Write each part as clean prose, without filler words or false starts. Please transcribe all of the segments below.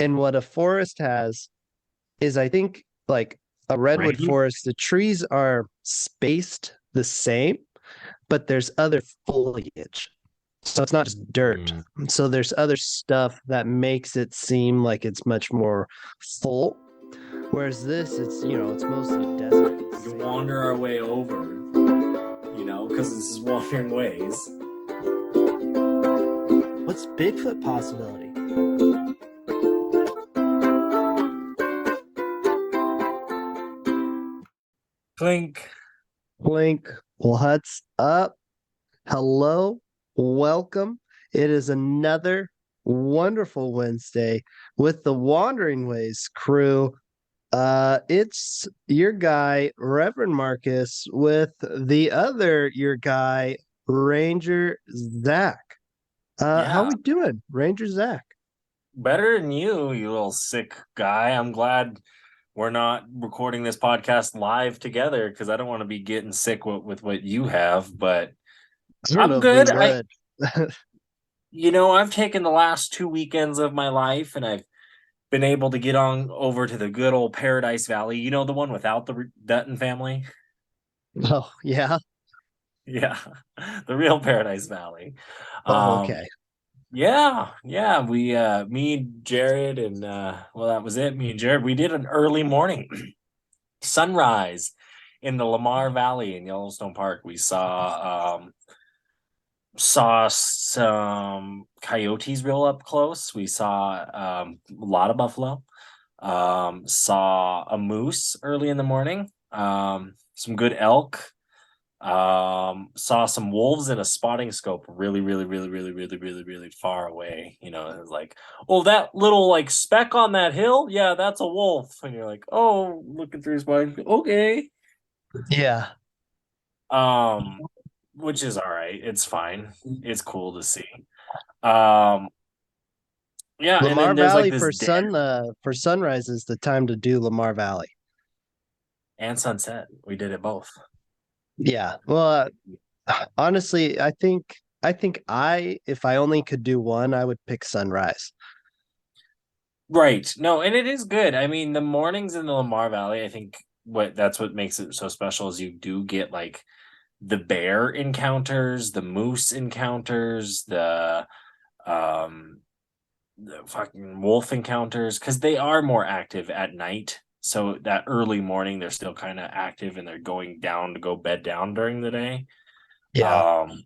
And what a forest has is, I think, like a redwood Rain? forest, the trees are spaced the same, but there's other foliage. So it's not just dirt. Mm. So there's other stuff that makes it seem like it's much more full. Whereas this, it's mostly desert. We can wander our way over, because this is Wandering Ways. What's Bigfoot possibility? Clink. Blink. What's up? Hello. Welcome. It is another wonderful Wednesday with the Wandering Ways crew. It's your guy, Reverend Marcus, with the other your guy, Ranger Zach. How Yeah, we doing, Ranger Zach? better than you little sick guy. I'm glad we're not recording this podcast live together because I don't want to be getting sick with what you have, but I don't I'm know if we good. would. I've taken the last 2 weekends of my life and I've been able to get on over to the good old Paradise Valley. You know, the one without the Dutton family? Oh, yeah. Yeah, the real Paradise Valley. Oh, Um, okay. yeah. We me and Jared and well, that was it. Me and Jared, we did an early morning sunrise in the Lamar Valley in Yellowstone Park. We saw some coyotes real up close. We saw a lot of buffalo. Saw a moose early in the morning. Some good elk. Saw some wolves in a spotting scope really, really, really, really, really, really, really far away. It was like, oh, that little like speck on that hill, yeah, that's a wolf. And you're like, oh, looking through his mind, okay. Yeah. Um, which is all right. It's fine. It's cool to see. Um, yeah, and Lamar then there's like Valley this dam for sunrise is the time to do Lamar Valley. and sunset. We did it both. Yeah. Well, honestly, I think if I only could do one, I would pick sunrise. Right. No, and it is good. I mean, the mornings in the Lamar Valley, I think what makes it so special is you do get like the bear encounters, the moose encounters, um the fucking wolf encounters because they are more active at night. So that early morning they're still kind of active and they're going down to go bed down during the day. Yeah. Um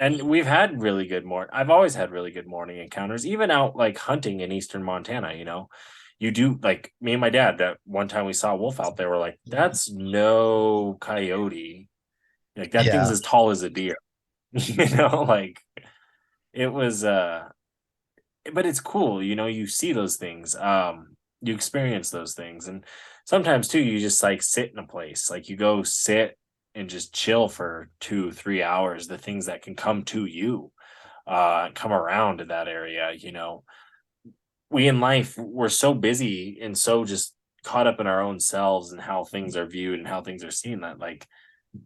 and we've had really good I've always had really good morning encounters, even out like hunting in eastern Montana, You do like me and my dad that one time we saw a wolf out there, we're like, that's no coyote. Like that thing's Yeah. as tall as a deer. Like it was but it's cool, you see those things. You experience those things. And sometimes too, you just like sit in a place. Like you go sit and just chill for 2 3 hours, the things that can come to you, come around to that area. We in life, we're so busy and so just caught up in our own selves and how things are viewed and how things are seen that like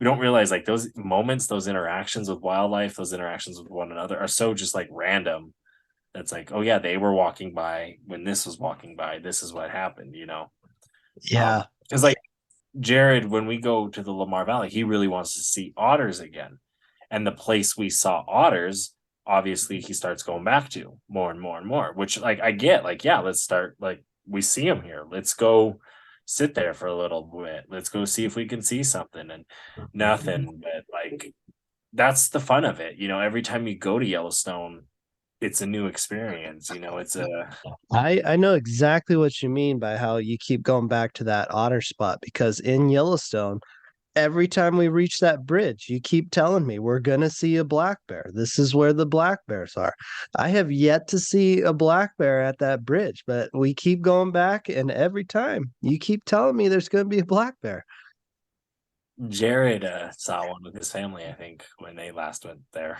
we don't realize like those moments, those interactions with wildlife, those interactions with one another are so just like random. That's like, oh yeah, they were walking by when this was walking by. This is what happened. Yeah. Because like Jared, when we go to the Lamar Valley, he really wants to see otters again. And the place we saw otters, obviously he starts going back to more and more and more, which like I get, like, yeah, let's start like we see them here. Let's go sit there for a little bit. Let's go see if we can see something and nothing. But like that's the fun of it. Every time you go to Yellowstone, it's a new experience. It's a I know exactly what you mean by how you keep going back to that otter spot because in Yellowstone, every time we reach that bridge, you keep telling me we're going to see a black bear. This is where the black bears are. I have yet to see a black bear at that bridge, but we keep going back, and every time you keep telling me there's going to be a black bear Jared saw one with his family, I think, when they last went there.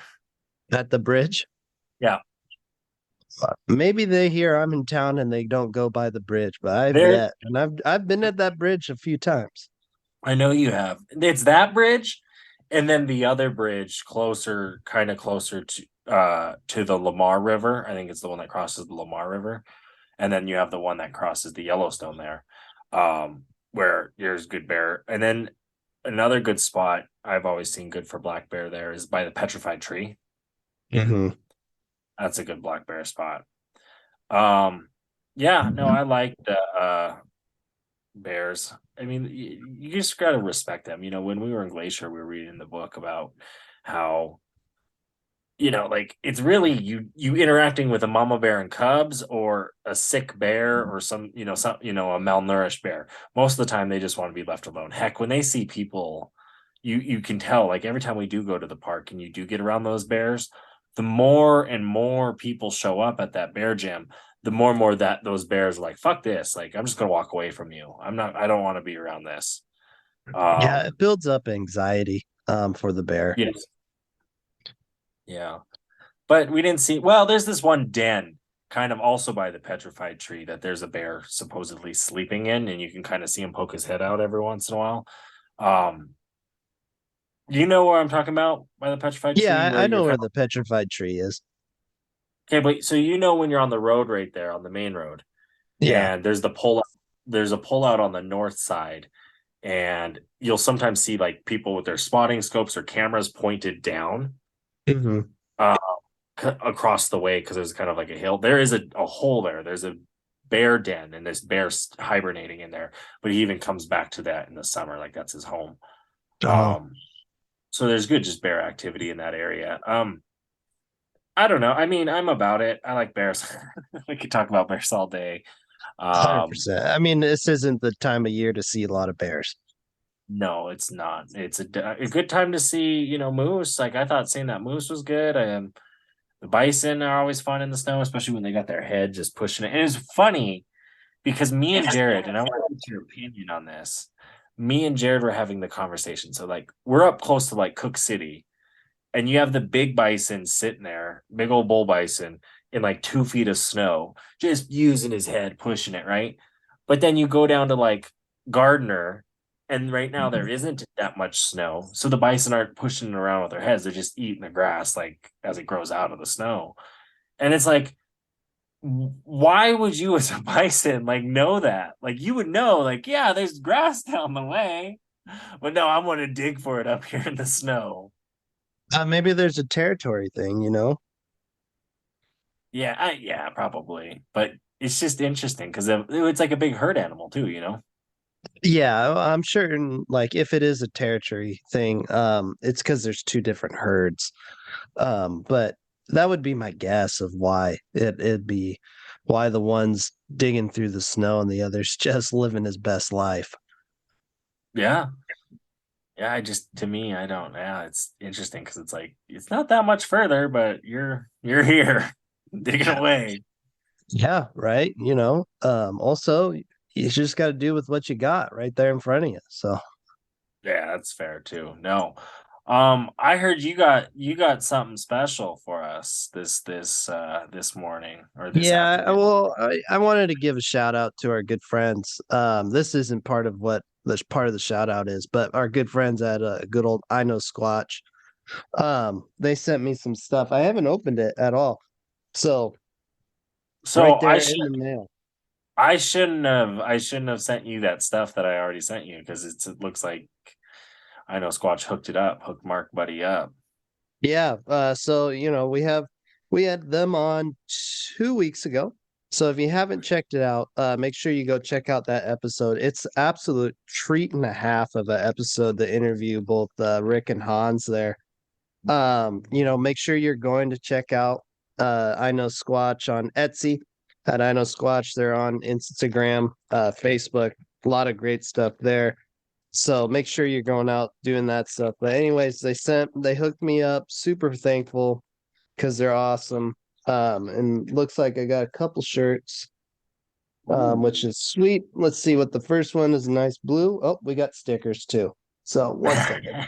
at the bridge. Yeah, Maybe they hear I'm in town and they don't go by the bridge, but I've there. yet, and I've been at that bridge a few times. I know you have. It's that bridge, and then the other bridge closer, kind of closer to the Lamar River. I think it's the one that crosses the Lamar River. and then you have the one that crosses the Yellowstone there, where there's good bear. And then another good spot I've always seen good for black bear there is by the petrified tree. Hmm. That's a good black bear spot. Um, yeah, no, I like the bears. I mean, you just got to respect them. When we were in Glacier, we were reading the book about how like it's really you interacting with a mama bear and cubs or a sick bear or a malnourished bear. Most of the time they just want to be left alone. Heck, when they see people, you can tell, like every time we do go to the park and you do get around those bears, the more and more people show up at that bear gym, the more and more that those bears are like, fuck this, like I'm just gonna walk away from you. I don't want to be around this. Yeah, um it builds up anxiety for the bear. yes, yeah. But we didn't see. Well, there's this one den, kind of also by the petrified tree, that there's a bear supposedly sleeping in, and you can kind of see him poke his head out every once in a while. Um, do you know where I'm talking about by the petrified Yeah, tree, where I you're know kind where the petrified tree is. okay, but so when you're on the road right there on the main road, Yeah. and there's a pull out on the north side, and you'll sometimes see like people with their spotting scopes or cameras pointed down. Hmm. Uh, across the way because there's kind of like a hill. There is a hole there. There's a bear den, and this bear's hibernating in there. But he even comes back to that in the summer, like that's his home. Oh, Um, so there's good just bear activity in that area. I don't know. I mean, I'm about it. I like bears. We could talk about bears all day. Um, 100%. I mean, this isn't the time of year to see a lot of bears. no, it's not. It's a good time to see, moose. Like I thought seeing that moose was good. The bison are always fun in the snow, especially when they got their head just pushing it. And it's funny because me and Jared, and I want to get your opinion on this. Me and Jared were having the conversation. So like we're up close to like Cook City, and you have the big bison sitting there, big old bull bison in like 2 feet of snow, just using his head, pushing it, right? But then you go down to like Gardner, and right now there isn't that much snow. So the bison aren't pushing it around with their heads, they're just eating the grass like as it grows out of the snow. And it's like, why would you as a bison like know that? Like you would know, like, yeah, there's grass down the way, but no, I'm gonna dig for it up here in the snow. Maybe there's a territory thing. Yeah, yeah, probably. But it's just interesting because it's like a big herd animal too. Yeah, I'm sure. Like, if it is a territory thing, it's because there's two different herds. But that would be my guess of why it'd be why the one's digging through the snow and the other's just living his best life. Yeah. Yeah, to me, I don't, yeah, it's interesting because it's like it's not that much further, but you're here digging away. Yeah, right. Also, you just got to do with what you got right there in front of you. So, Yeah, that's fair too. No. I heard you got something special for us this morning or this yeah, afternoon. well, I wanted to give a shout out to our good friends. This isn't part of what this part of the shout out is, but our good friends at good old I Know Squatch. They sent me some stuff. I haven't opened it at all. So, So right there in the mail. I shouldn't have sent you that stuff that I already sent you because it looks like I know Squatch hooked Mark Buddy up. Yeah, so we had them on 2 weeks ago. So if you haven't checked it out, make sure you go check out that episode. It's absolute treat and a half of an episode to interview both Rick and Hans there. Make sure you're going to check out I Know Squatch on Etsy at I Know Squatch. They're on Instagram, Facebook, a lot of great stuff there. So make sure you're going out doing that stuff. But anyways, they hooked me up. Super thankful because they're awesome. And looks like I got a couple shirts, which is sweet. Let's see what the first one is. A nice blue. Oh, we got stickers too. So one second.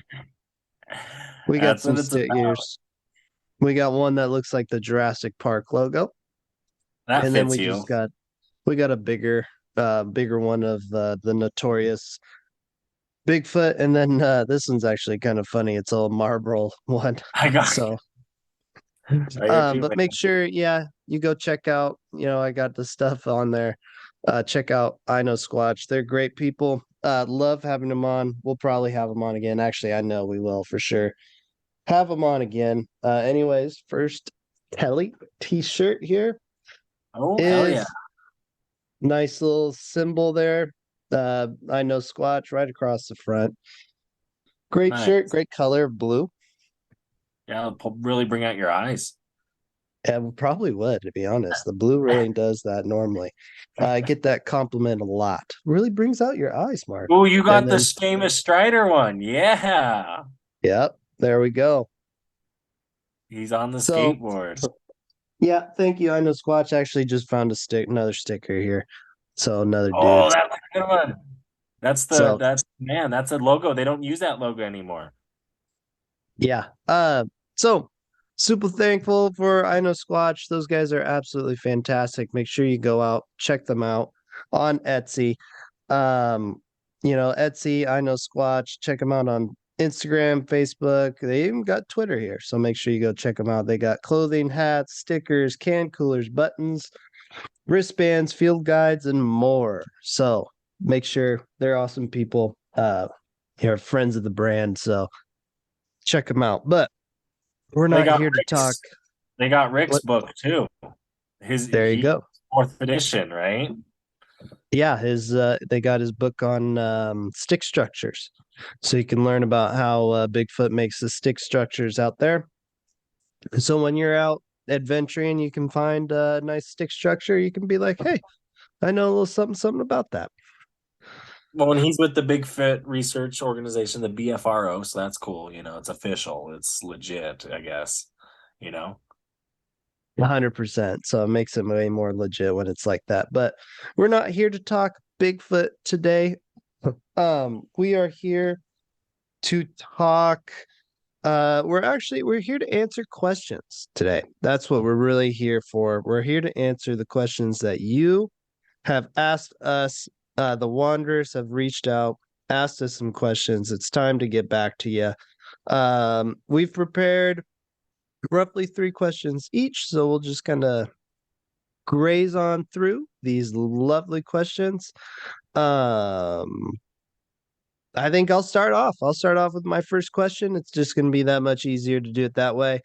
We got That's some what it's about. stickers. We got one that looks like the Jurassic Park logo, That and then fits you. we got a bigger one of the notorious Bigfoot, and then this one's actually kind of funny. It's a Marlboro one. I got So I got you, But make sure, yeah, you go check out, I got the stuff on there. Check out I Know Squatch. They're great people. Love having them on. We'll probably have them on again. Actually, I know we will for sure. Have them on again. Anyways, first Kelly t-shirt here Oh, hell yeah. is nice little symbol there. I Know Squatch right across the front. Great shirt, Nice. great color, blue. Yeah, really bring out your eyes. And probably would, to be honest. The blue really does that normally. I get that compliment a lot. Really brings out your eyes, Mark. Oh, you And got the then, famous Strider one. Yeah. yep, there we go. He's on the So, skateboard. yeah, thank you. I Know Squatch actually just found another sticker here. So another Oh, dude's. that's a good one. So That's a logo. They don't use that logo anymore. yeah. So super thankful for I Know Squatch. Those guys are absolutely fantastic. Make sure you go out, check them out on Etsy. Um, Etsy, I Know Squatch. Check them out on Instagram, Facebook. They even got Twitter here. So make sure you go check them out. They got clothing, hats, stickers, can coolers, buttons, wristbands, field guides, and more. So make sure they're awesome people. You're friends of the brand. So check them out. But we're They not got here to talk. Rick's. They got Rick's What? book too. There you He go. fourth edition, right? Yeah, his they got his book on stick structures, so you can learn about how Bigfoot makes the stick structures out there. So when you're out adventuring, you can find a nice stick structure. You can be like, "Hey, I know a little something, something about that." Well, and he's with the Bigfoot Research Organization, the BFRO, so that's cool. It's official. It's legit, I guess. You know. 100%. So it makes it way more legit when it's like that. But we're not here to talk Bigfoot today. We are here to talk. We're here to answer questions today. That's what we're really here for. We're here to answer the questions that you have asked us. The Wanderers have reached out, asked us some questions. It's time to get back to you. We've prepared roughly 3 questions each, so we'll just kind of graze on through these lovely questions. Um, I think I'll start off. I'll start off with my first question. It's just going to be that much easier to do it that way.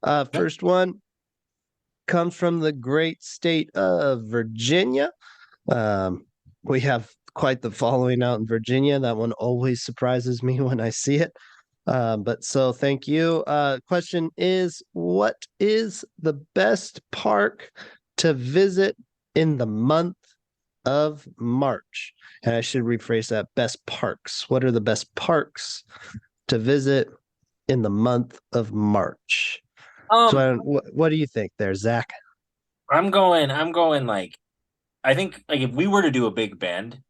Okay. First one comes from the great state of Virginia. Um, we have quite the following out in Virginia. That one always surprises me when I see it. But so thank you. Question is, what is the best park to visit in the month of March? And I should rephrase that, best parks. What are the best parks to visit in the month of March? So Um, what do you think there, Zach? I'm going like I think like if we were to do a Big Bend,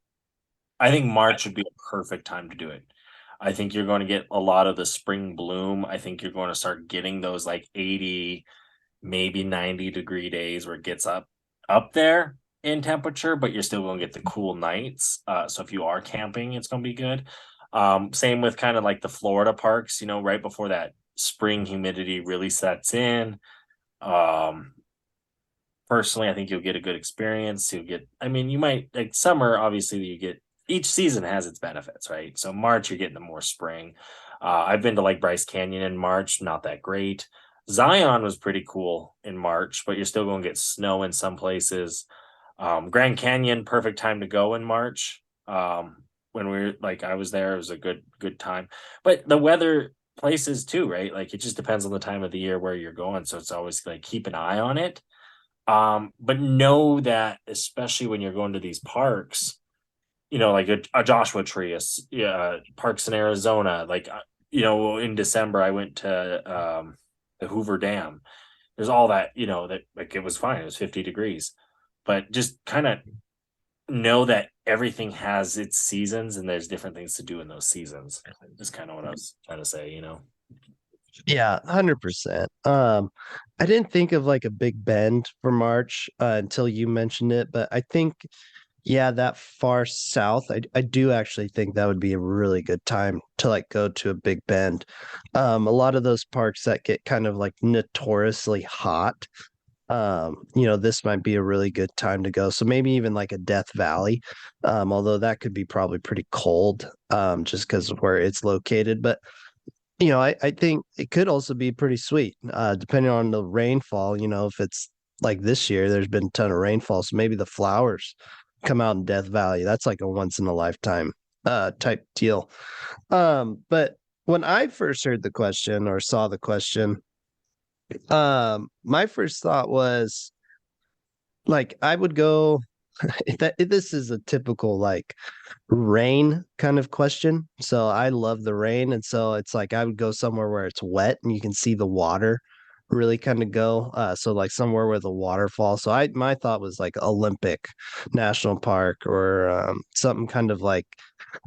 I think March would be a perfect time to do it. I think you're going to get a lot of the spring bloom. I think you're going to start getting those like 80, maybe 90-degree days where it gets up there in temperature, but you're still going to get the cool nights. So if you are camping, it's going to be good. Same with kind of like the Florida parks, right before that spring humidity really sets in. Um, Personally, I think you'll get a good experience. I mean, you might like summer, obviously, each season has its benefits, right? So March, you're getting the more spring. I've been to like Bryce Canyon in March, not that great. Zion was pretty cool in March, but you're still going to get snow in some places. Grand Canyon, perfect time to go in March. When we were like, I was there, it was a good time. But the weather places too, right? Like it just depends on the time of the year where you're going. So it's always like keep an eye on it. But know that especially when you're going to these parks, like a Joshua Tree, parks in Arizona, like in December I went to the Hoover Dam. There's all that, that like it was fine. It was 50 degrees. But just kind of know that everything has its seasons and there's different things to do in those seasons. Is kind of what I was trying to say. Yeah, 100%. I didn't think of like a Big Bend for March until you mentioned it, but I think Yeah, that far south, I do actually think that would be a really good time to like go to a Big Bend. A lot of those parks that get kind of like notoriously hot, this might be a really good time to go. So maybe even like a Death Valley, although that could be probably pretty cold, just because of where it's located. But I think it could also be pretty sweet, depending on the rainfall. If it's like this year, there's been a ton of rainfall, so maybe the flowers come out in Death Valley. That's like a once in a lifetime type deal. But when I first heard the question or saw the question, my first thought was like I would go. This is a typical like rain kind of question. So I love the rain. And so it's like I would go somewhere where it's wet and you can see the water really kind of go. So like somewhere where the waterfall. So my thought was like Olympic National Park or something kind of like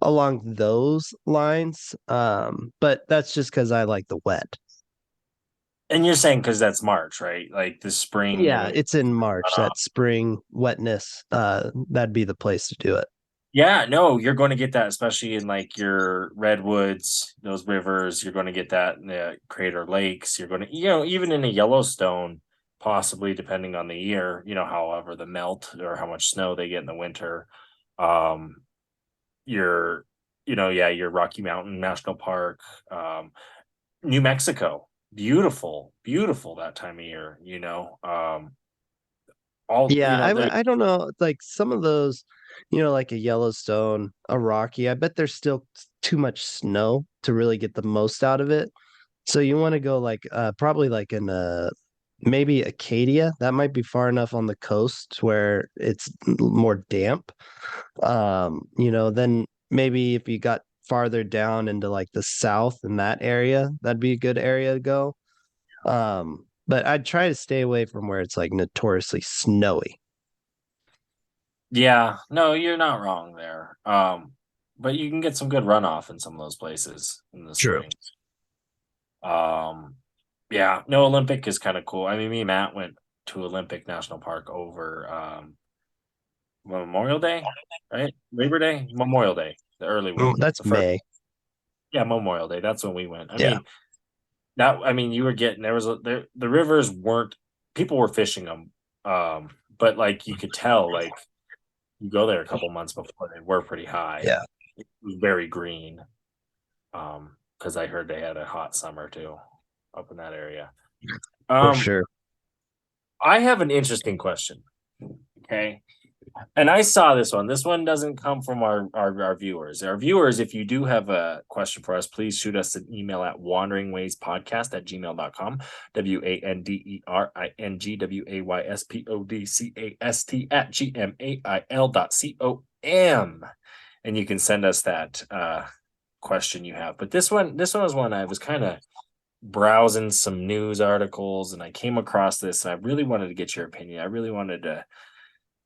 along those lines. But that's just because I like the wet. And you're saying because that's March, right? Like the Yeah, spring it's in March, runoff. that spring wetness. That'd be the place to do it. Yeah, no, you're going to get that, especially in like your redwoods, those rivers. You're going to get that in the Crater Lakes. You're going to, even in a Yellowstone, possibly depending on the year, however the melt or how much snow they get in the winter. Um, your, yeah, your Rocky Mountain National Park, New Mexico, beautiful, beautiful that time of year. All Yeah, the I don't know, like some of those, like a Yellowstone, a Rocky, I bet there's still too much snow to really get the most out of it. So you want to go like probably like in maybe Acadia. That might be far enough on the coast where it's more damp. Then maybe if you got farther down into like the south in that area, that'd be a good area to go. But I'd try to stay away from where it's like notoriously snowy. Yeah, no, you're not wrong there. But you can get some good runoff in some of those places in the True. spring. Um, yeah, no, Olympic is kind of cool. I mean, me and Matt went to Olympic National Park over Memorial Day, right? Labor Day, Memorial Day, the early Oh, one, that's the first. May. Yeah, Memorial Day. That's when we went. Yeah, You were getting the rivers weren't people were fishing them, but like you could tell, like you go there a couple months before they were pretty high. yeah, It was very green. Because I heard they had a hot summer too up in that area. for Um, sure. I have an interesting question. Okay. And I saw this one. This one doesn't come from our viewers. Our viewers, if you do have a question for us, please shoot us an email at wanderingwayspodcast@gmail.com. WANDERINGWAYSPODCAST@gmail.com. And you can send us that question you have. But this one was one I was kind of browsing some news articles and I came across this and I really wanted to get your opinion. I really wanted to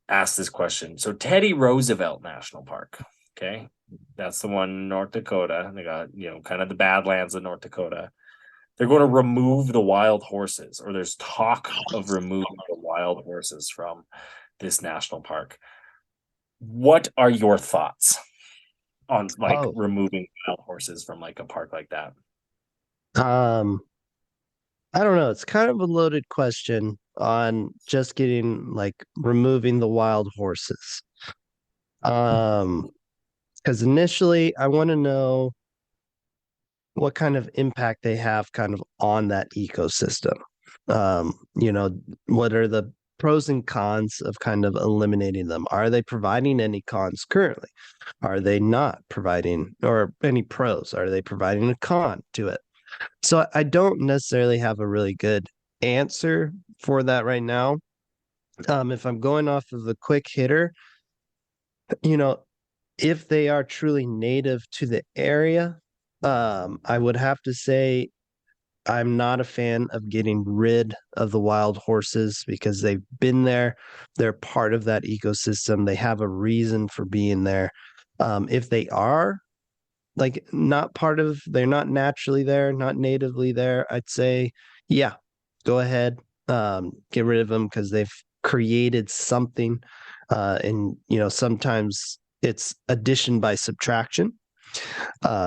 ask this question. So Teddy Roosevelt National Park, okay? That's the one in North Dakota. They got, kind of the Badlands of North Dakota. They're going to remove the wild horses, or there's talk of removing the wild horses from this national park. What are your thoughts on like Oh, removing wild horses from like a park like that? um, I don't know. It's kind of a loaded question on just getting like removing the wild horses. Um, because initially I want to know what kind of impact they have kind of on that ecosystem. What are the pros and cons of kind of eliminating them? Are they providing any cons currently? Are they not providing or any pros? Are they providing a con to it? So I don't necessarily have a really good answer for that right now. If I'm going off of the quick hitter, you know, if they are truly native to the area, I would have to say I'm not a fan of getting rid of the wild horses because they've been there. They're part of that ecosystem. They have a reason for being there. If they are like not part of, they're not naturally there, not natively there, I'd say, yeah, go ahead, get rid of them because they've created something. And sometimes it's addition by subtraction.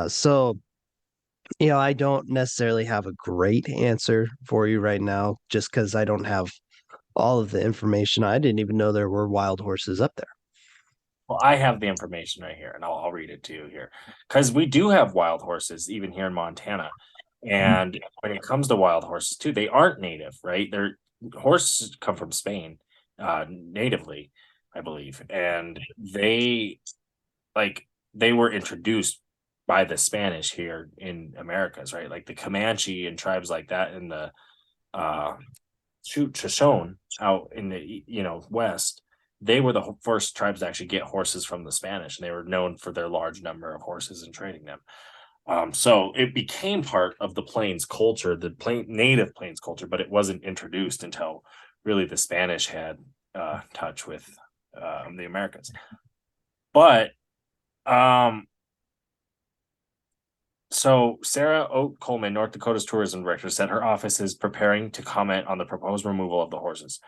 So I don't necessarily have a great answer for you right now, just because I don't have all of the information. I didn't even know there were wild horses up there. Well, I have the information right here, and I'll read it to you here, because we do have wild horses even here in Montana. And when it comes to wild horses too, they aren't native, right? They're horses come from Spain, natively, I believe, and they were introduced by the Spanish here in Americas, right? Like the Comanche and tribes like that in the uh Shoshone out in the west. They were the first tribes to actually get horses from the Spanish, and they were known for their large number of horses and trading them. So it became part of the Plains culture, the native Plains culture, but it wasn't introduced until really the Spanish had touch with the Americans. But so Sarah Oak Coleman, North Dakota's tourism director, said her office is preparing to comment on the proposed removal of the horses.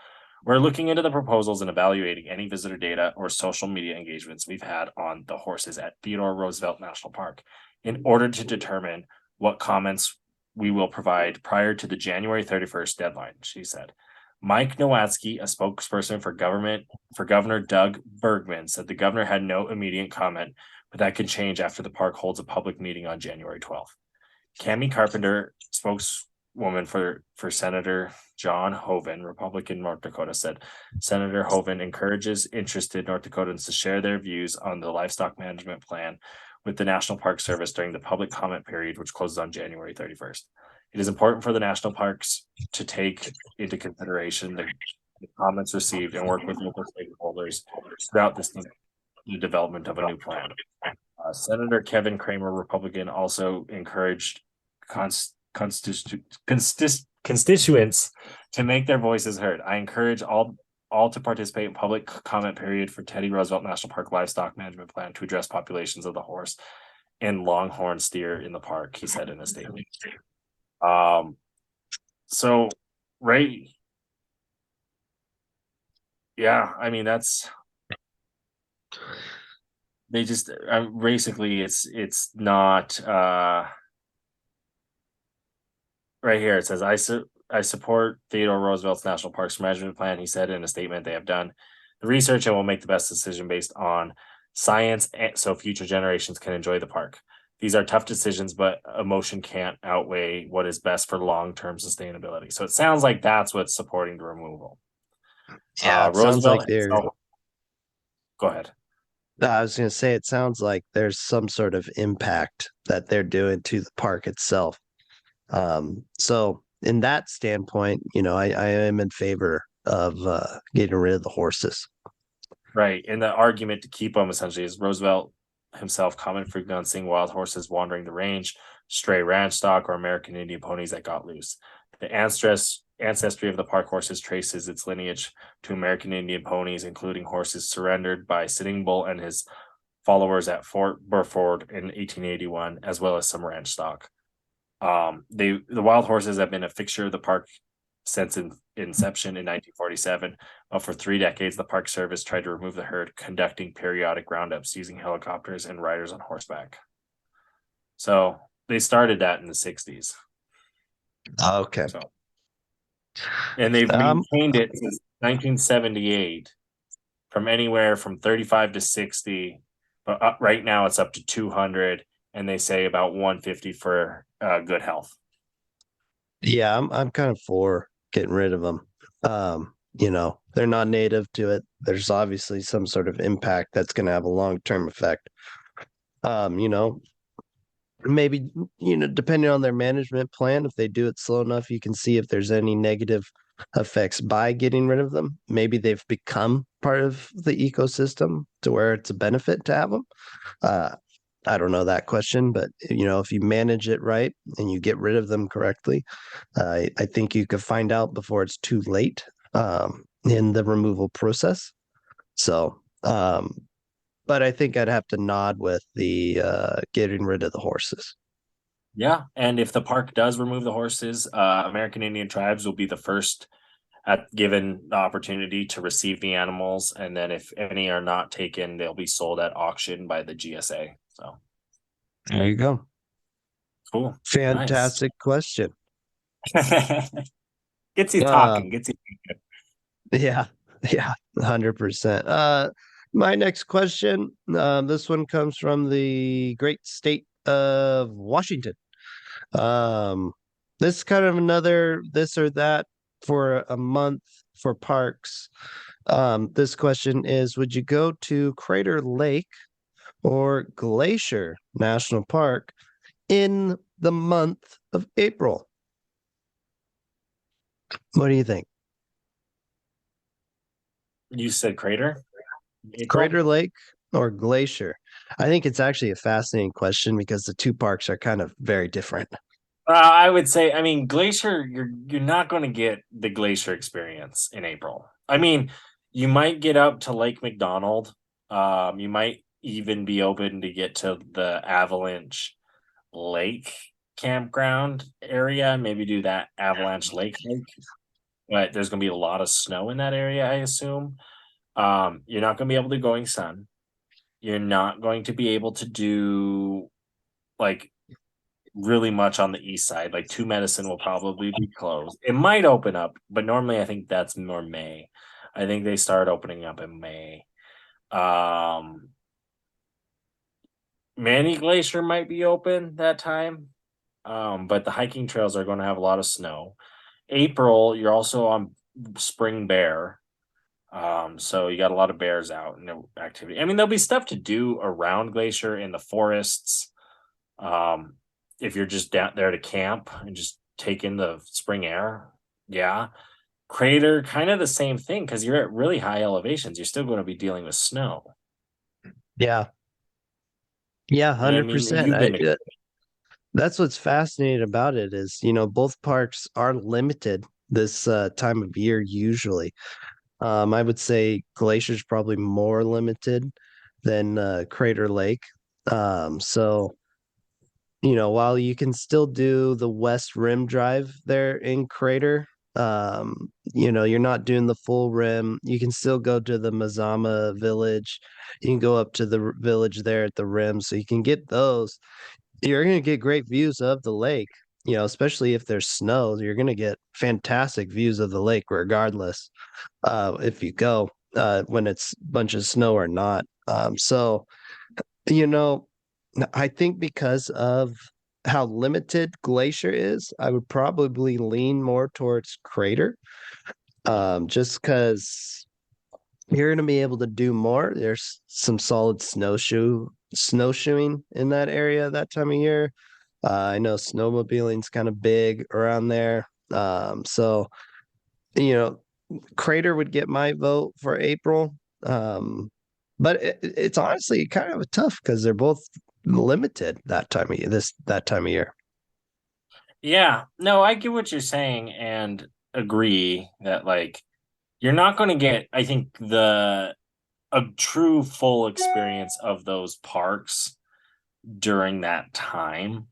We're looking into the proposals and evaluating any visitor data or social media engagements we've had on the horses at Theodore Roosevelt National Park in order to determine what comments we will provide prior to the January 31st deadline, she said. Mike Nowatzki, a spokesperson for Governor Doug Bergman, said the governor had no immediate comment, but that could change after the park holds a public meeting on January 12th. Cami Carpenter, spokeswoman for Senator John Hoeven, Republican North Dakota, said Senator Hoeven encourages interested North Dakotans to share their views on the livestock management plan with the National Park Service during the public comment period, which closes on January 31st. It is important for the national parks to take into consideration the comments received and work with local stakeholders throughout the development of a new plan. Senator Kevin Kramer, Republican, also encouraged constituents to make their voices heard. I encourage all to participate in public comment period for Teddy Roosevelt National Park livestock management plan to address populations of the horse and longhorn steer in the park, he said in a statement. So right. Yeah, I mean that's they just basically it's not right here. It says I support Theodore Roosevelt's National Parks Management Plan, he said in a statement they have done the research and will make the best decision based on science so future generations can enjoy the park. These are tough decisions, but emotion can't outweigh what is best for long-term sustainability. So it sounds like that's what's supporting the removal. Yeah, it sounds like Roosevelt himself, go ahead. I was going to say, it sounds like there's some sort of impact that they're doing to the park itself. So in that standpoint, I am in favor of getting rid of the horses. Right. And the argument to keep them essentially is Roosevelt himself commented frequently on seeing wild horses wandering the range, stray ranch stock, or American Indian ponies that got loose. The ancestry of the park horses traces its lineage to American Indian ponies, including horses surrendered by Sitting Bull and his followers at Fort Burford in 1881, as well as some ranch stock. The wild horses have been a fixture of the park since inception in 1947. But for 3 decades, the Park Service tried to remove the herd, conducting periodic roundups using helicopters and riders on horseback. So they started that in the 60s. Okay. So, and they've maintained it since 1978 from anywhere from 35 to 60, but right now it's up to 200, and they say about 150 for good health. Yeah, I'm kind of for getting rid of them. They're not native to it. There's obviously some sort of impact that's going to have a long-term effect. Maybe, depending on their management plan, if they do it slow enough, you can see if there's any negative effects by getting rid of them. Maybe they've become part of the ecosystem to where it's a benefit to have them. I don't know that question, but if you manage it right and you get rid of them correctly, I think you could find out before it's too late in the removal process. So, but I think I'd have to nod with the getting rid of the horses. Yeah, and if the park does remove the horses, American Indian tribes will be the first at given the opportunity to receive the animals, and then if any are not taken, they'll be sold at auction by the GSA. So There you go. cool, nice. Fantastic question. Gets you Uh, talking. Gets you. yeah, yeah, 100%. My next question, this one comes from the great state of Washington. Um, this is kind of another this or that for a month for parks. This question is, would you go to Crater Lake or Glacier National Park in the month of April? What do you think? You said crater, Crater April. Lake or Glacier? I think it's actually a fascinating question because the two parks are kind of very different. I would say, I mean, Glacier, you're not going to get the Glacier experience in April. I mean, you might get up to Lake McDonald. You might even be open to get to the Avalanche Lake campground area, maybe do that Avalanche Lake hike. But there's going to be a lot of snow in that area, I assume. You're not going to be able to going sun. You're not going to be able to do like really much on the east side. Like Two Medicine will probably be closed. It might open up, but normally I think that's more May. I think they start opening up in May. Um, Manny Glacier might be open that time, but the hiking trails are going to have a lot of snow. April, you're also on Spring Bear. So you got a lot of bears out and no activity. I mean, there'll be stuff to do around Glacier in the forests. Um, if you're just down there to camp and just take in the spring air, yeah. Crater, kind of the same thing because you're at really high elevations. You're still going to be dealing with snow. Yeah, yeah, And I mean, 100%. you've been to That's what's fascinating about it is, you know, both parks are limited this time of year usually. I would say Glacier's probably more limited than Crater Lake. So, you know, while you can still do the West Rim Drive there in Crater, you know, you're not doing the full rim. You can still go to the Mazama village. You can go up to the village there at the rim, so you can get those. You're going to get great views of the lake, you know, especially if there's snow. You're going to get fantastic views of the lake regardless if you go when it's a bunch of snow or not. So, you know, I think because of how limited Glacier is, I would probably lean more towards Crater, just because you're going to be able to do more. There's some solid snowshoeing in that area that time of year. I know snowmobiling's kind of big around there. So, you know, Crater would get my vote for April. But it's honestly kind of tough because they're both limited that time of year, that time of year. yeah, no, I get what you're saying and agree that like you're not going to get, I think, the a true full experience of those parks during that time.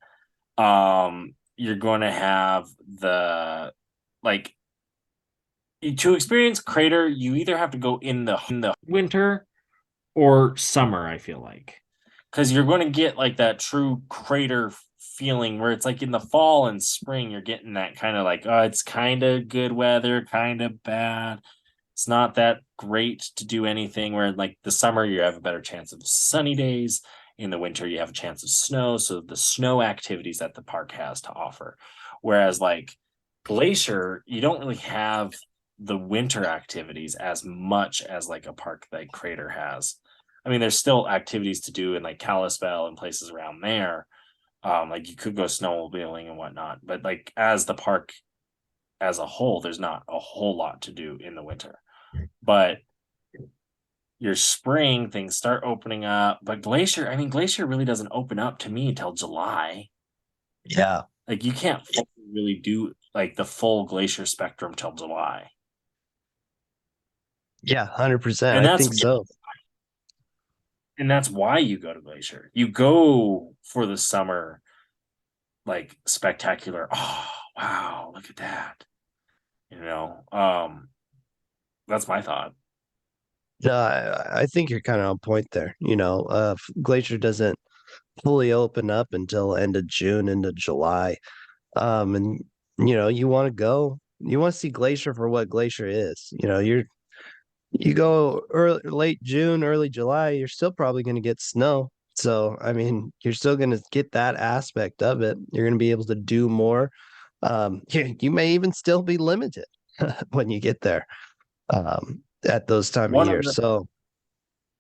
You're going to have the like to experience Crater, you either have to go in the winter or summer, I feel like. Because you're going to get like that true Crater feeling where it's like in the fall and spring, you're getting that kind of like, oh, it's kind of good weather, kind of bad. It's not that great to do anything. Where like the summer, you have a better chance of sunny days. In the winter, you have a chance of snow. So the snow activities that the park has to offer. Whereas like Glacier, you don't really have the winter activities as much as like a park like Crater has. I mean, there's still activities to do in like Kalispell and places around there. Like you could go snowmobiling and whatnot, but like as the park as a whole, there's not a whole lot to do in the winter. But your spring things start opening up. But Glacier, I mean, Glacier really doesn't open up to me until July. Yeah. Like you can't really do like the full Glacier spectrum till July. Yeah, 100%. And I that's think so. and that's why you go to Glacier. You go for the summer like spectacular. Oh, wow, look at that. You know, that's my thought. No, I think you're kind of on point there. Glacier doesn't fully open up until end of June into July. And you want to go, you want to see Glacier for what Glacier is. You go early, late June, early July, you're still probably going to get snow. So, I mean, you're still going to get that aspect of it. You're going to be able to do more. You may even still be limited when you get there at those time of One of year. the So,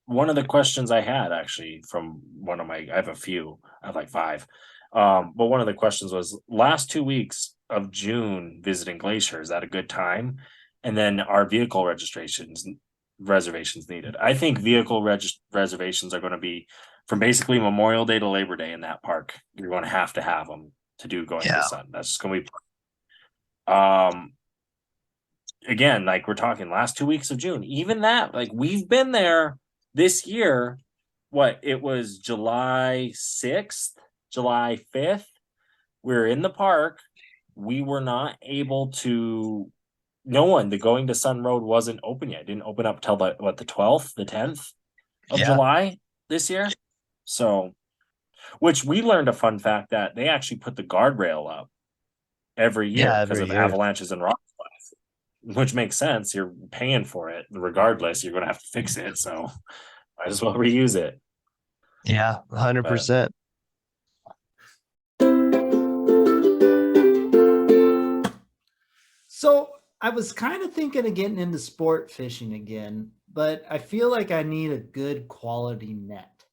one of the questions I had actually from one of my, I have a few, I have like five. But one of the questions was last 2 weeks of June visiting Glacier, is that a good time? And then are vehicle reservations needed? I think vehicle reservations are going to be from basically Memorial Day to Labor Day in that park. You're going to have them to do Going to the yeah, Sun. That's just going to be, again, like we're talking last 2 weeks of June, even that, like we've been there this year. What it was July 6th, July 5th. We were in the park. We were not able to, no one, the Going to Sun Road wasn't open yet. It didn't open up till the 12th, the 10th of yeah, July this year. So, which we learned a fun fact that they actually put the guardrail up every year yeah, because every of year. avalanches and rock, which makes sense. You're paying for it regardless. You're going to have to fix it, so might as well reuse it. Yeah, But 100%. So I was kind of thinking of getting into sport fishing again, but I feel like I need a good quality net.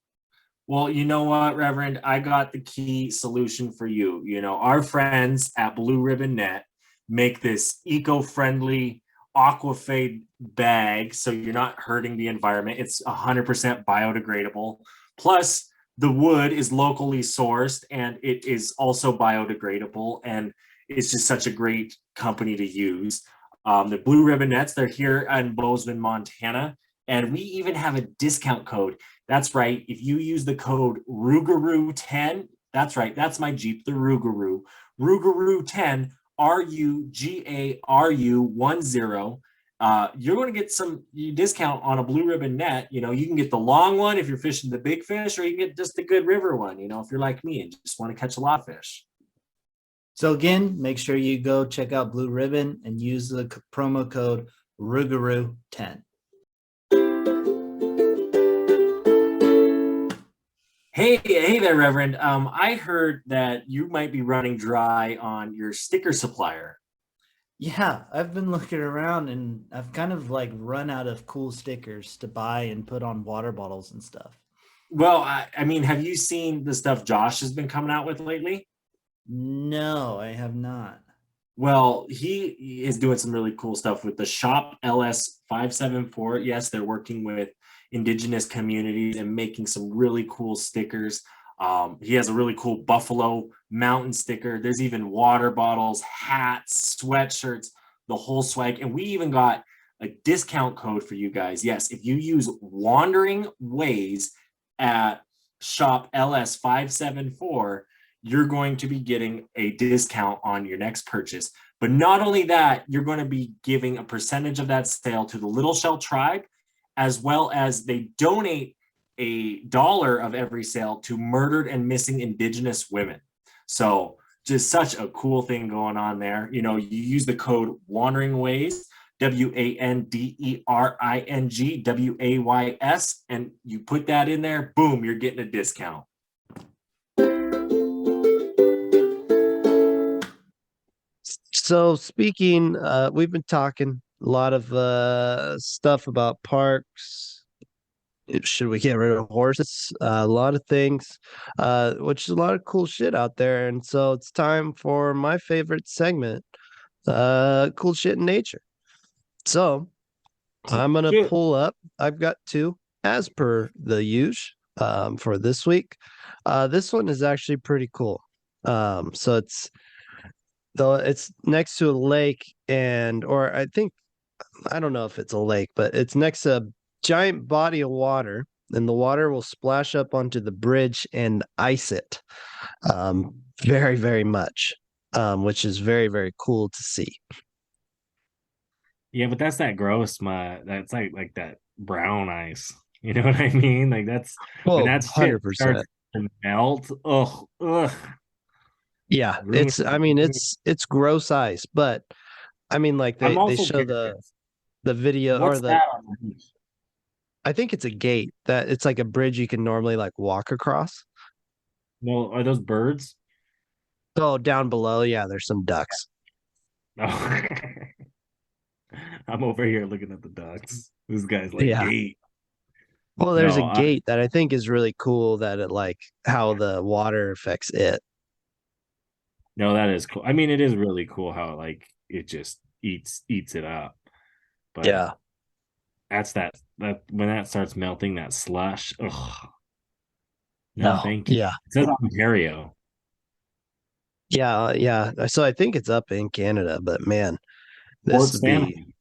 well, you know what, Reverend, I got the key solution for you. Our friends at Blue Ribbon Net make this eco-friendly aquafade bag, so you're not hurting the environment. It's 100% biodegradable. Plus, the wood is locally sourced and it is also biodegradable, and it's just such a great company to use. The Blue Ribbon Nets, they're here in Bozeman, Montana, and we even have a discount code. That's right. If you use the code Rougarou10, that's right. That's my Jeep, the Rougarou. Rougarou10, RUGARU10. You're going to get some discount on a Blue Ribbon net. You can get the long one if you're fishing the big fish, or you can get just a good river one, if you're like me and just want to catch a lot of fish. So again, make sure you go check out Blue Ribbon and use the promo code Rougarou10. Hey there, Reverend. I heard that you might be running dry on your sticker supplier. Yeah, I've been looking around and I've kind of like run out of cool stickers to buy and put on water bottles and stuff. Well, I mean, have you seen the stuff Josh has been coming out with lately? No, I have not. Well, he is doing some really cool stuff with the Shop LS 574. Yes, they're working with indigenous communities and making some really cool stickers. He has a really cool Buffalo Mountain sticker. There's even water bottles, hats, sweatshirts, the whole swag. And we even got a discount code for you guys. Yes, if you use Wandering Ways at Shop LS 574, you're going to be getting a discount on your next purchase. But not only that, you're going to be giving a percentage of that sale to the Little Shell Tribe, as well as they donate $1 of every sale to murdered and missing Indigenous women. So just such a cool thing going on there. You use the code Wandering Ways, WANDERING WAYS, and you put that in there, boom, you're getting a discount. So speaking, we've been talking a lot of stuff about parks. Should we get rid of horses? A lot of things, which is a lot of cool shit out there. And so it's time for my favorite segment, cool shit in nature. So I'm gonna Shit. pull up. I've got two as per the use for this week. This one is actually pretty cool. So it's next to a lake or I don't know if it's a lake, but it's next to a giant body of water, and the water will splash up onto the bridge and ice it very, very much, which is very, very cool to see. Yeah, but that's that gross that's like that brown ice. You know what I mean? Like that's when Oh, that shit starts 100%. to melt. Ugh, ugh. Yeah, Ruin. I mean, it's gross ice, but I mean, like I'm they also show curious. the video or What's the that on the beach? I think it's a gate that it's like a bridge you can normally like walk across. No, are those birds? Oh, down below, yeah, there's some ducks. No. I'm over here looking at the ducks. This guy's like Yeah. gate. Well, there's a No, gate that I think is really cool that it like how the water affects it. no, that is cool. I mean, it is really cool how like it just eats it up. But Yeah. that's that when that starts melting, that slush. Ugh, no, No. thank you. Yeah. It says Ontario. Yeah, yeah. So I think it's up in Canada, but man, this Port would be Stanley.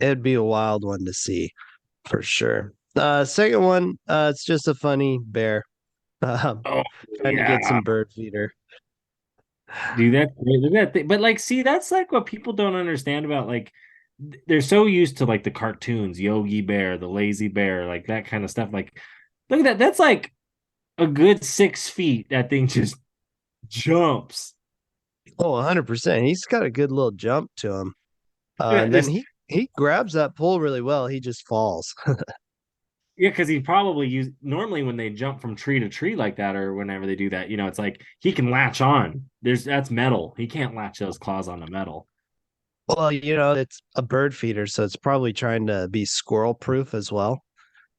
it'd be a wild one to see for sure. Second one, it's just a funny bear. Um, Oh trying to get yeah. some bird feeder. Dude, that look at that thing. But like, see, that's like what people don't understand about like they're so used to like the cartoons, Yogi Bear, the Lazy Bear, like that kind of stuff. Like, look at that. That's like a good 6 feet. That thing just jumps. Oh, 100%. He's got a good little jump to him. Yeah, And then he grabs that pole really well. He just falls. yeah, because he probably use normally when they jump from tree to tree like that, or whenever they do that, it's like he can latch on. That's metal. He can't latch those claws on the metal. Well, it's a bird feeder, so it's probably trying to be squirrel proof as well.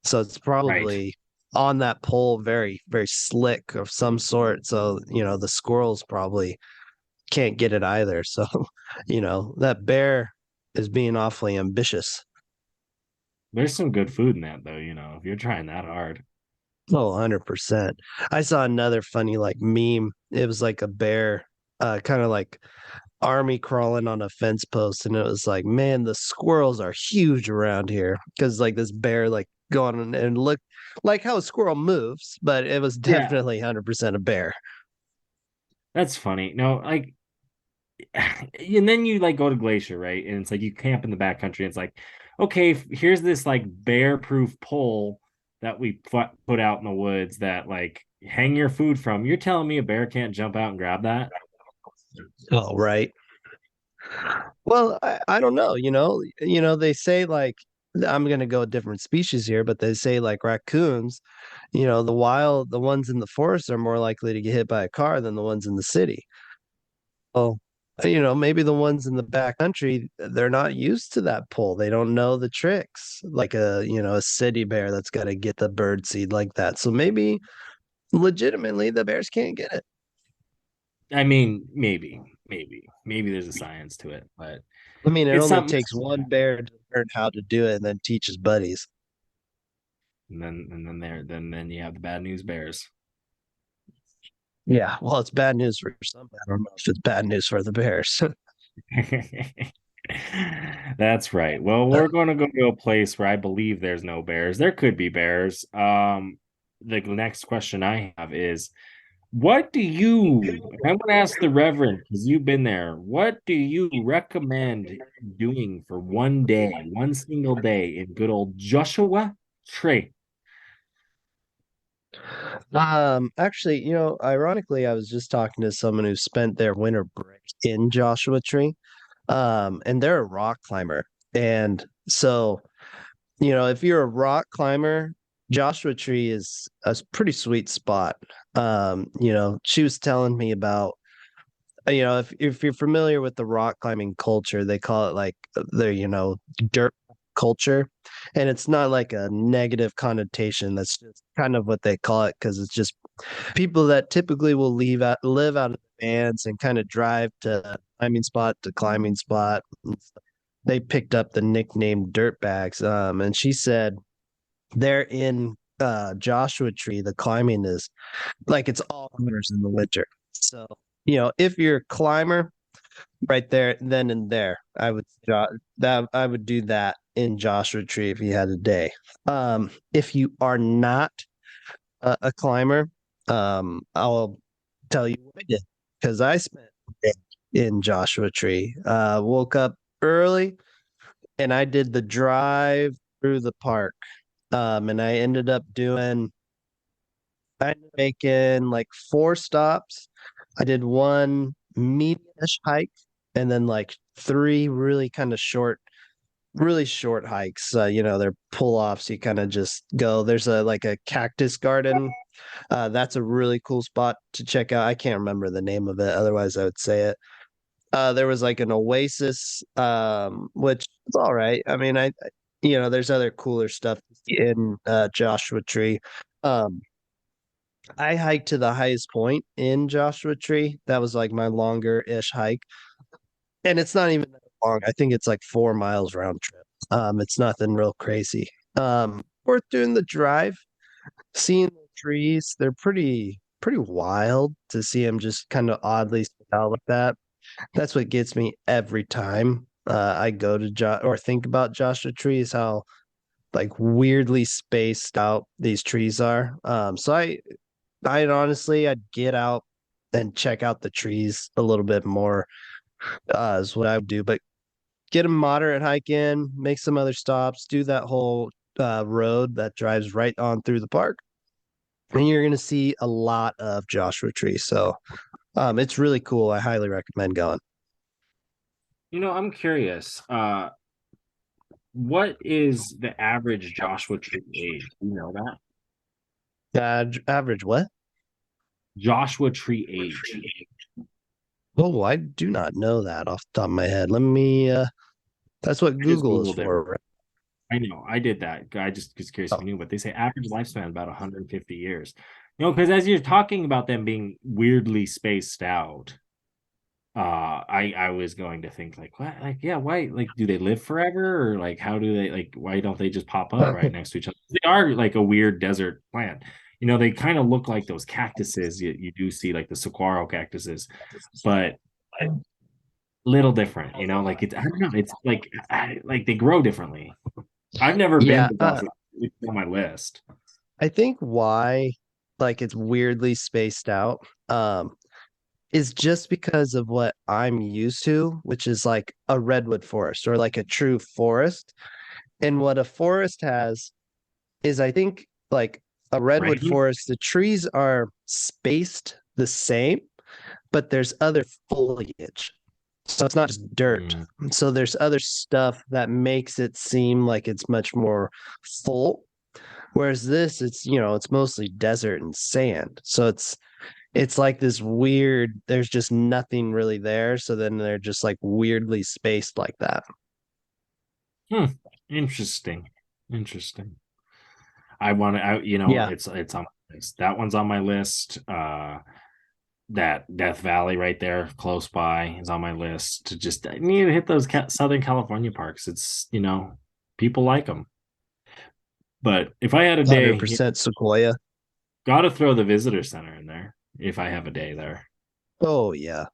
So it's Right. probably on that pole very, very slick of some sort. So, the squirrels probably can't get it either. So, that bear is being awfully ambitious. There's some good food in that though, if you're trying that hard. Oh, 100%. I saw another funny like meme. It was like a bear, kind of like army crawling on a fence post, and it was like, man, the squirrels are huge around here because like this bear like going and look like how a squirrel moves, but it was Yeah, definitely 100% a bear. that's funny. No, like and then you like go to Glacier, right? And it's like you camp in the backcountry. And it's like, okay, here's this like bear-proof pole that we put out in the woods that like hang your food from. You're telling me a bear can't jump out and grab that? Oh, right. Well, I don't know, they say like I'm gonna go a different species here, but they say like raccoons, the ones in the forest are more likely to get hit by a car than the ones in the city. Well, maybe the ones in the back country, they're not used to that pull. They don't know the tricks, like a city bear that's got to get the bird seed like that. So maybe legitimately the bears can't get it. I mean, maybe there's a science to it, but I mean, it it's only something. takes one bear to learn how to do it and then teach his buddies. And then you have the bad news bears. Yeah, well, it's bad news for some. I don't know if it's bad news for the bears. That's right. Well, we're going to go to a place where I believe there's no bears. There could be bears. The next question I have is, what do you? I'm going to ask the Reverend because you've been there. What do you recommend doing for one day, one single day in good old Joshua Tree? Actually, ironically, I was just talking to someone who spent their winter break in Joshua Tree. And they're a rock climber. And so, if you're a rock climber, Joshua Tree is a pretty sweet spot. She was telling me about, if you're familiar with the rock climbing culture, they call it like dirt culture. And it's not like a negative connotation. That's just kind of what they call it because it's just people that typically will live out of the vans and kind of drive to climbing spot to climbing spot. They picked up the nickname dirtbags. And she said they're in Joshua Tree. The climbing is like it's all hours in the winter. So if you're a climber, right there, then and there, I would do that in Joshua Tree if you had a day. If you are not a climber, I'll tell you what I did because I spent a day in Joshua Tree. Woke up early and I did the drive through the park. And I ended up making like 4 stops. I did one medium-ish hike and then like three really short hikes. They're pull-offs. You kind of just go. There's a cactus garden. That's a really cool spot to check out. I can't remember the name of it, otherwise I would say it. There was like an oasis, which is all right. I mean, there's other cooler stuff in Joshua Tree. Um, I hiked to the highest point in Joshua Tree. That was like my longer-ish hike, and it's not even that long. I think it's like 4 miles round trip. It's nothing real crazy. Worth doing the drive, seeing the trees. They're pretty wild to see them just kind of oddly spread out like that. That's what gets me every time I go to or think about Joshua Tree is how like weirdly spaced out these trees are. So I honestly I'd get out and check out the trees a little bit more is what I would do. But get a moderate hike in, make some other stops, do that whole road that drives right on through the park, and you're gonna see a lot of Joshua Tree. So it's really cool. I highly recommend going. I'm curious. What is the average Joshua Tree age? Do you know that? Average what? Joshua Tree age. Oh, I do not know that off the top of my head. Let me that's what I just Google is Googled it. for. Right? I know, I did that. I just was curious if Oh, you knew, but they say average lifespan about 150 years. Because as you're talking about them being weirdly spaced out, I was going to think like, what? Like, yeah, why? Like, do they live forever, or like, how do they like? Why don't they just pop up right next to each other? They are like a weird desert plant. They kind of look like those cactuses you do see, like the saguaro cactuses, but little different. Like it's I don't know. It's like they grow differently. I've never been yeah, to Joshua. It's on my list. I think why like it's weirdly spaced out is just because of what I'm used to, which is like a redwood forest or like a true forest. And what a forest has is I think like a redwood Right? forest, the trees are spaced the same, but there's other foliage. So it's not just dirt. Mm. So there's other stuff that makes it seem like it's much more full. Whereas this, it's mostly desert and sand. So it's like this weird, there's just nothing really there. So then they're just like weirdly spaced like that. Hmm. Interesting. Interesting. I want to, Yeah. it's on my list. That one's on my list. That Death Valley right there, close by, is on my list. I need to hit those Southern California parks. It's people like them. But if I had a day, 100% Sequoia. gotta throw the visitor center in there. If I have a day there. Oh yeah.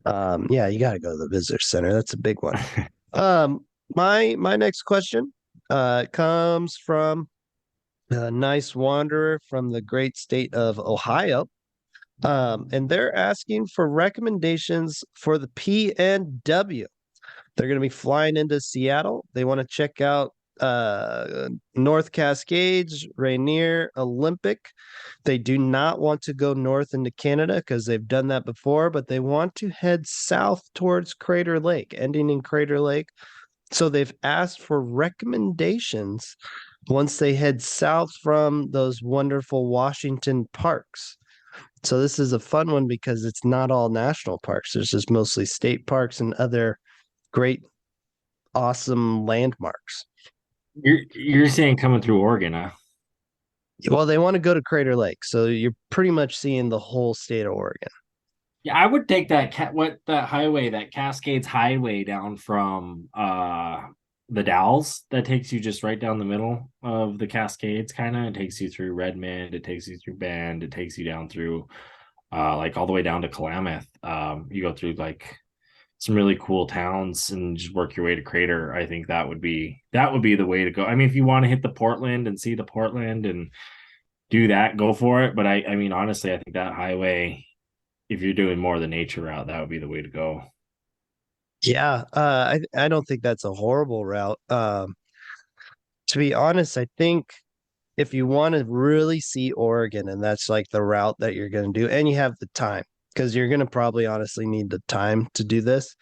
Yeah, you got to go to the visitor center. That's a big one. Um, my next question comes from a nice wanderer from the great state of Ohio. And they're asking for recommendations for the PNW. They're going to be flying into Seattle. They want to check out North Cascades, Rainier, Olympic. They do not want to go north into Canada because they've done that before, but they want to head south towards Crater Lake, ending in Crater Lake. So they've asked for recommendations once they head south from those wonderful Washington parks. So this is a fun one because it's not all national parks. There's just mostly state parks and other great, awesome landmarks. You're saying coming through Oregon, huh? Well, they want to go to Crater Lake, so you're pretty much seeing the whole state of Oregon. Yeah, I would take that highway, that Cascades Highway down from the Dalles, that takes you just right down the middle of the Cascades, kind of. It takes you through Redmond, it takes you through Bend, it takes you down through like all the way down to Klamath. You go through like some really cool towns and just work your way to Crater. I think that would be the way to go. I mean, if you want to hit the Portland and see the Portland and do that, go for it. But I mean, honestly, I think that highway, if you're doing more of the nature route, that would be the way to go. Yeah, I don't think that's a horrible route. To be honest, I think if you want to really see Oregon and that's like the route that you're going to do, and you have the time, because you're going to probably honestly need the time to do this.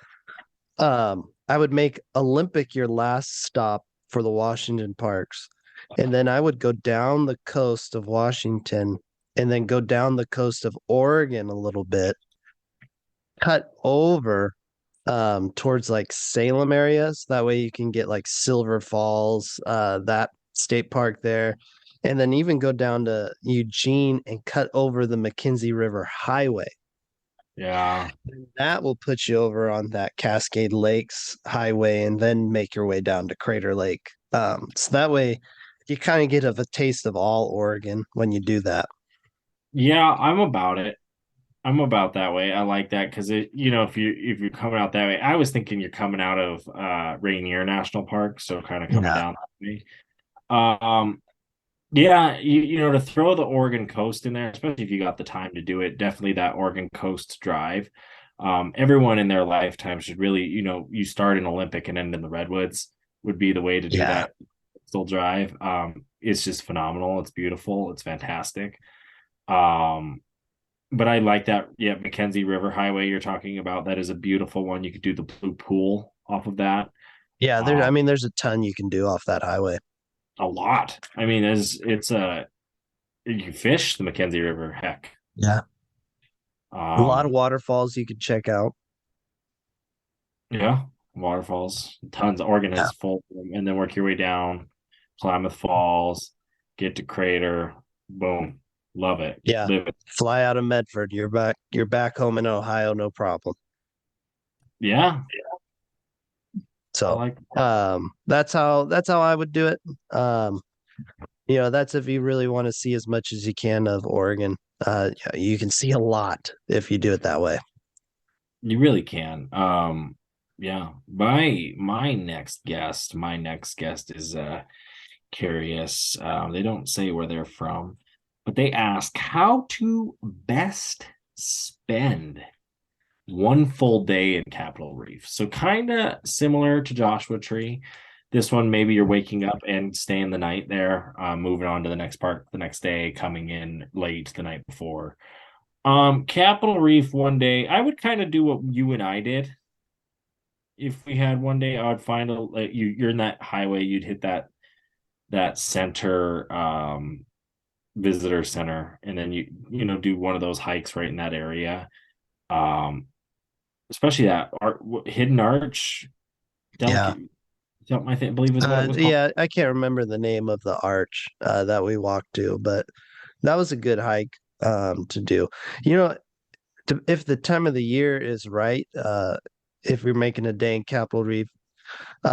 I would make Olympic your last stop for the Washington parks. And then I would go down the coast of Washington and then go down the coast of Oregon a little bit, cut over towards like Salem areas. That way you can get like Silver Falls, that state park there. And then even go down to Eugene and cut over the McKenzie River Highway. Yeah. That will put you over on that Cascade Lakes highway and then make your way down to Crater Lake. So that way you kind of get a taste of all Oregon when you do that. Yeah, I'm about it. I'm about that way. I like that because if you're coming out that way, I was thinking you're coming out of Rainier National Park, so kind of coming Yeah. down that way. Um, yeah, to throw the Oregon coast in there, especially if you got the time to do it, definitely that Oregon coast drive. Everyone in their lifetime should really, you start in Olympic and end in the Redwoods would be the way to do Yeah. that coastal drive. It's just phenomenal. It's beautiful. It's fantastic. Um, but I like that. Yeah, Mackenzie River Highway you're talking about. That is a beautiful one. You could do the Blue Pool off of that. Yeah, Um, there's a ton you can do off that highway. a lot. I mean, it's a you can fish the Mackenzie River. Heck, Yeah. A lot of um, waterfalls you could check out. yeah, waterfalls, tons. Oregon Yeah. is full, of them. And then work your way down, Klamath Falls, get to Crater. Boom, love it, Yeah. live it. Fly out of Medford. You're back home in Ohio, no problem. Yeah, I So like. that's how I would do it. That's if you really want to see as much as you can of Oregon. Yeah, you can see a lot if you do it that way. You really can. Yeah. My next guest is curious. They don't say where they're from, but they ask how to best spend one full day in Capitol Reef. So kind of similar to Joshua Tree. This one, maybe you're waking up and staying the night there, moving on to the next park the next day, coming in late the night before. Capitol Reef one day, I would kind of do what you and I did. If we had one day, I would find you're in that highway, you'd hit that center visitor center, and then do one of those hikes right in that area. Um, Especially that hidden arch, Yeah. delicate something believe is what it was called. Yeah, I can't remember the name of the arch that we walked to, but that was a good hike to do. You know, if the time of the year is right, if we're making a day in Capitol Reef,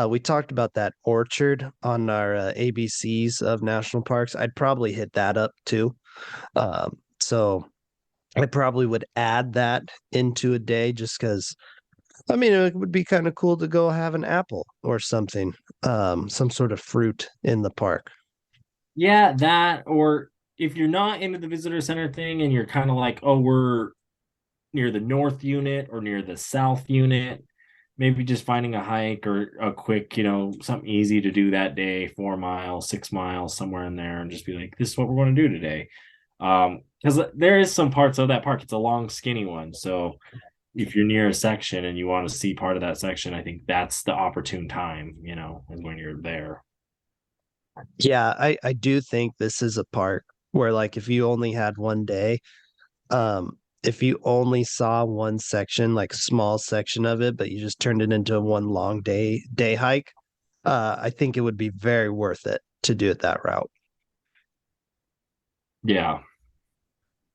we talked about that orchard on our ABCs of national parks. I'd probably hit that up too. So I probably would add that into a day just because I mean it would be kind of cool to go have an apple or something, some sort of fruit in the park. Yeah, that, or if you're not into the visitor center thing and you're kind of like, oh, we're near the north unit or near the south unit, maybe just finding a hike or a quick, something easy to do that day, 4 miles, 6 miles, somewhere in there, and just be like, this is what we're going to do today. Because there is some parts of that park, it's a long, skinny one. So if you're near a section and you want to see part of that section, I think that's the opportune time, is when you're there. Yeah, I do think this is a park where like if you only had one day, if you only saw one section, like a small section of it, but you just turned it into one long day hike, I think it would be very worth it to do it that route. Yeah.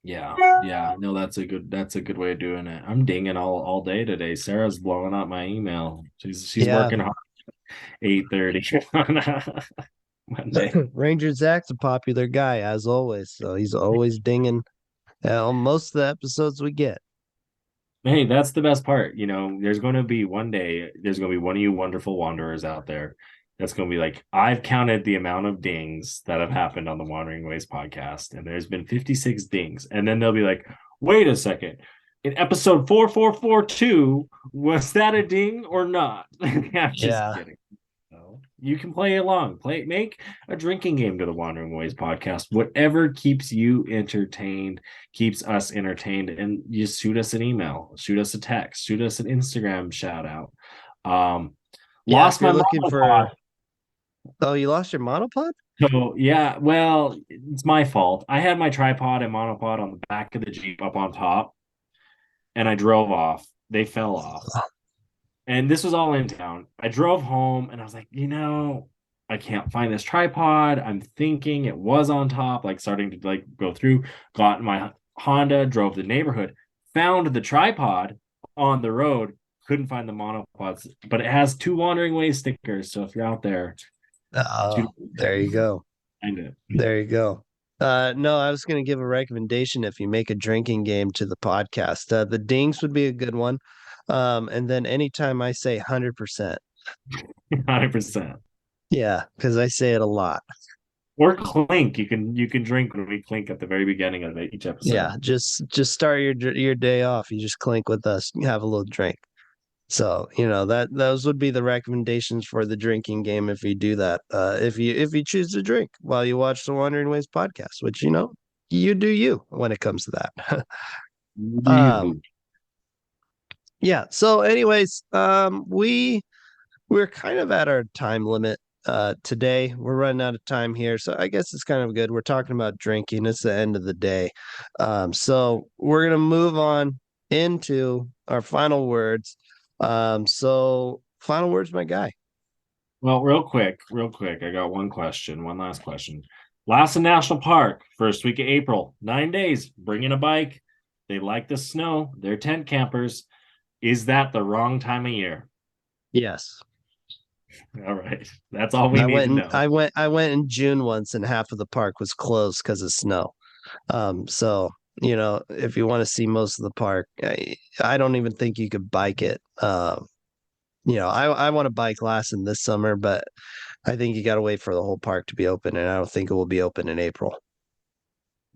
Yeah. Yeah. No, that's a good way of doing it. I'm dinging all day today. Sarah's blowing up my email. She's Yeah. working hard 8:30 on Monday. Ranger Zach's a popular guy as always, so he's always dinging on most of the episodes we get. Hey, that's the best part. There's going to be one day, there's going to be one of you wonderful wanderers out there that's going to be like, I've counted the amount of dings that have happened on the Wandering Ways podcast, and there's been 56 dings. And then they'll be like, wait a second, in episode 4442, was that a ding or not? I'm just Yeah. kidding. No. You can play along. Make a drinking game to the Wandering Ways podcast. Whatever keeps you entertained, keeps us entertained, and you shoot us an email, shoot us a text, shoot us an Instagram shout out. Yeah, if Lost you're my looking monopod. oh, you lost your monopod? So yeah, well, it's my fault. I had my tripod and monopod on the back of the Jeep up on top, and I drove off. They fell off. And this was all in town. I drove home and I was like, I can't find this tripod. I'm thinking it was on top, like starting to like go through, got in my Honda, drove the neighborhood, found the tripod on the road, couldn't find the monopods, but it has 2 Wandering Ways stickers. So if you're out there, Oh, there you go. find it. There you go. No, I was going to give a recommendation if you make a drinking game to the podcast. The dings would be a good one. And then anytime I say 100%. 100%. Yeah, because I say it a lot. Or clink. You can drink when we clink at the very beginning of each episode. Yeah, just start your day off. You just clink with us, have a little drink. So, that those would be the recommendations for the drinking game if you do that. If you choose to drink while you watch the Wandering Ways podcast, which you do you when it comes to that. um yeah. So anyways, we're kind of at our time limit today. We're running out of time here. So I guess it's kind of good. We're talking about drinking. It's the end of the day. So we're gonna move on into our final words. So final words, my guy. Well, real quick, I got one last question. Lassen National Park, first week of April, 9 days, bring in a bike. They like the snow. They're tent campers. Is that the wrong time of year? Yes. All right. That's all we need to know. I went in June once and half of the park was closed because of snow. So if you want to see most of the park, I don't even think you could bike it. I want to bike Lassen this summer, but I think you got to wait for the whole park to be open, and I don't think it will be open in April.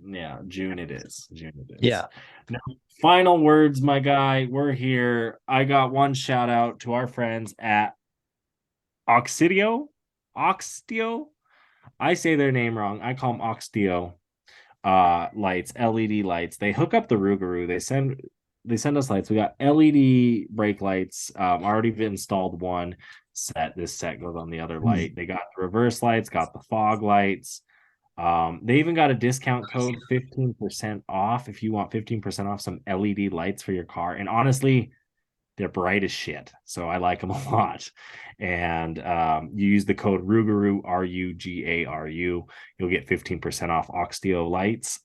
Yeah, June it is. Yeah. Now, final words, my guy. We're here. I got one shout out to our friends at Oxtio. I say their name wrong. I call them Oxtio. Lights, LED lights. They hook up the Rougarou. They send us lights. We got LED brake lights. Already installed one set. This set goes on the other light. They got the reverse lights, got the fog lights. They even got a discount code, 15% off if you want 15% off some LED lights for your car. And honestly, they're bright as shit. So I like them a lot. And you use the code Rougarou, RUGARU. You'll get 15% off Oxtio lights.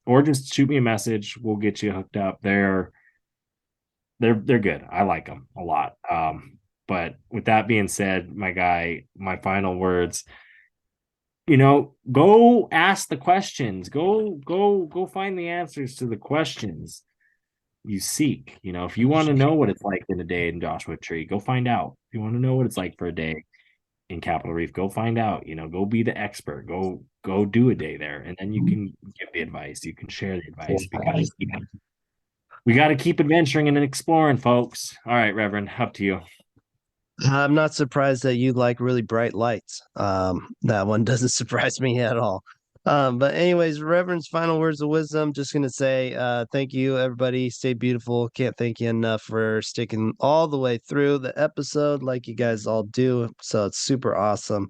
Or just shoot me a message. We'll get you hooked up. They're good. I like them a lot. But with that being said, my guy, my final words, go ask the questions. Go find the answers to the questions you seek. If you want to know what it's like in a day in Joshua Tree, go find out. If you want to know what it's like for a day in Capitol Reef, go find out. Go be the expert. Go do a day there, and then you can give the advice. You can share the advice because we got to keep adventuring and exploring, folks. All right, Reverend, up to you. I'm not surprised that you like really bright lights. That one doesn't surprise me at all. But anyways, Reverend's final words of wisdom. Just gonna say, thank you, everybody. Stay beautiful. Can't thank you enough for sticking all the way through the episode, like you guys all do. So it's super awesome.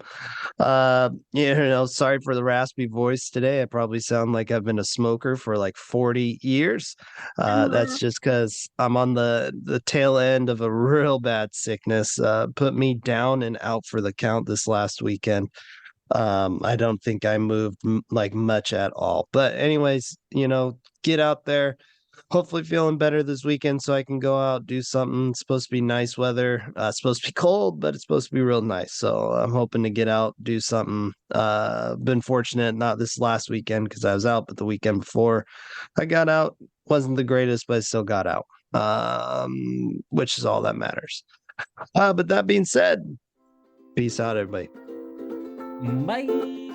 Sorry for the raspy voice today. I probably sound like I've been a smoker for like 40 years. That's just because I'm on the tail end of a real bad sickness. Put me down and out for the count this last weekend. I don't think I moved like much at all. But anyways, get out there. Hopefully feeling better this weekend so I can go out, do something. It's supposed to be nice weather. It's supposed to be cold, but it's supposed to be real nice. So I'm hoping to get out, do something. Been fortunate, not this last weekend because I was out, but the weekend before I got out. Wasn't the greatest, but I still got out. Which is all that matters. But that being said, peace out, everybody. Bye.